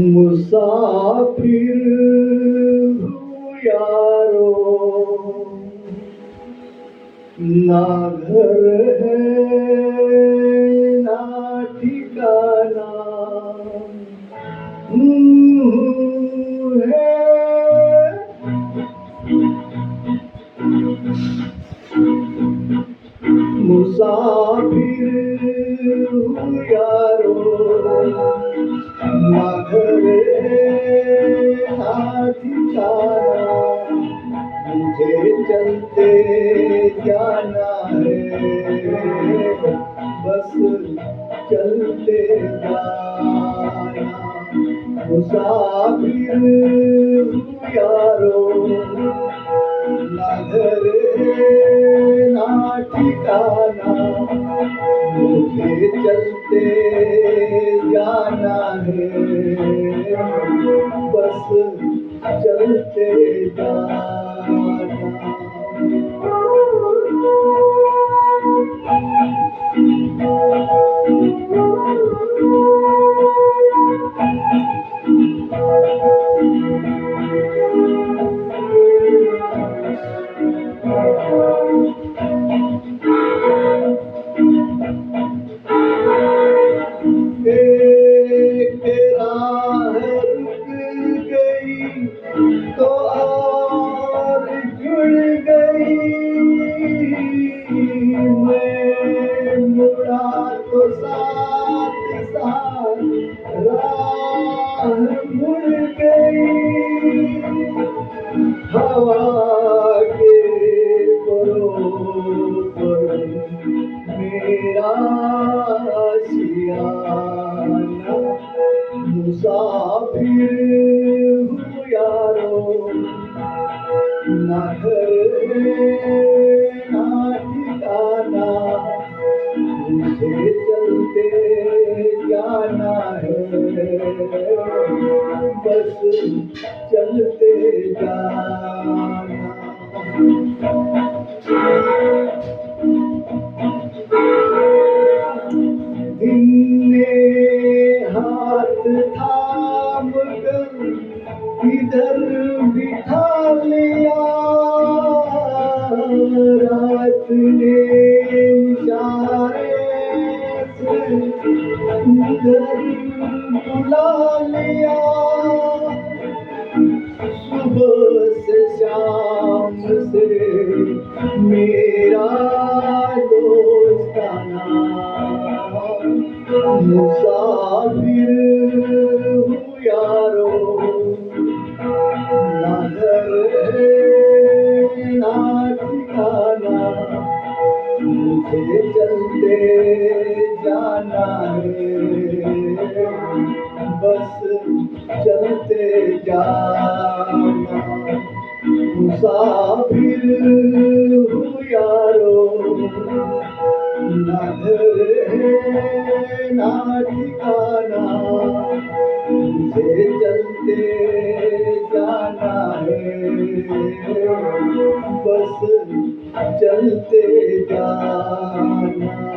मुसाफिर हूँ यारो, ना घर है ना ठिकाना है। मुसाफिर हूँ यारो, ना घर है ना ठिकाना, मुझे चलते जाना है, बस चलते जाना। मुसाफिर हूँ यारो, ना घर है ना ठिकाना, मुझे चलते जाना है, बस चलते जाना। एक राह रुक गई तो और जुड़ गई, मैं मुड़ा तो साथ साथ राह मुड़ गई। हवा के बरोबर मेरा आशियाना, मुसाफिर हूँ यारो, ना घर है ना ठिकाना, मुझे चलते जाना है, बस चलते जाना। दिन ने हाथ थाम कर इधर बिठा लिया, रात ने इशारे से उधर बुला लिया। सुबह से शाम से मेरा दोस्ताना, मुसाफिर हूँ यारो, ना घर है ना ठिकाना, मुझे चलते जाना है, बस चलते जाना। मुसाफिर हूँ यारो, ना घर है ना ठिकाना, मुझे चलते जाना है, बस चलते जाना।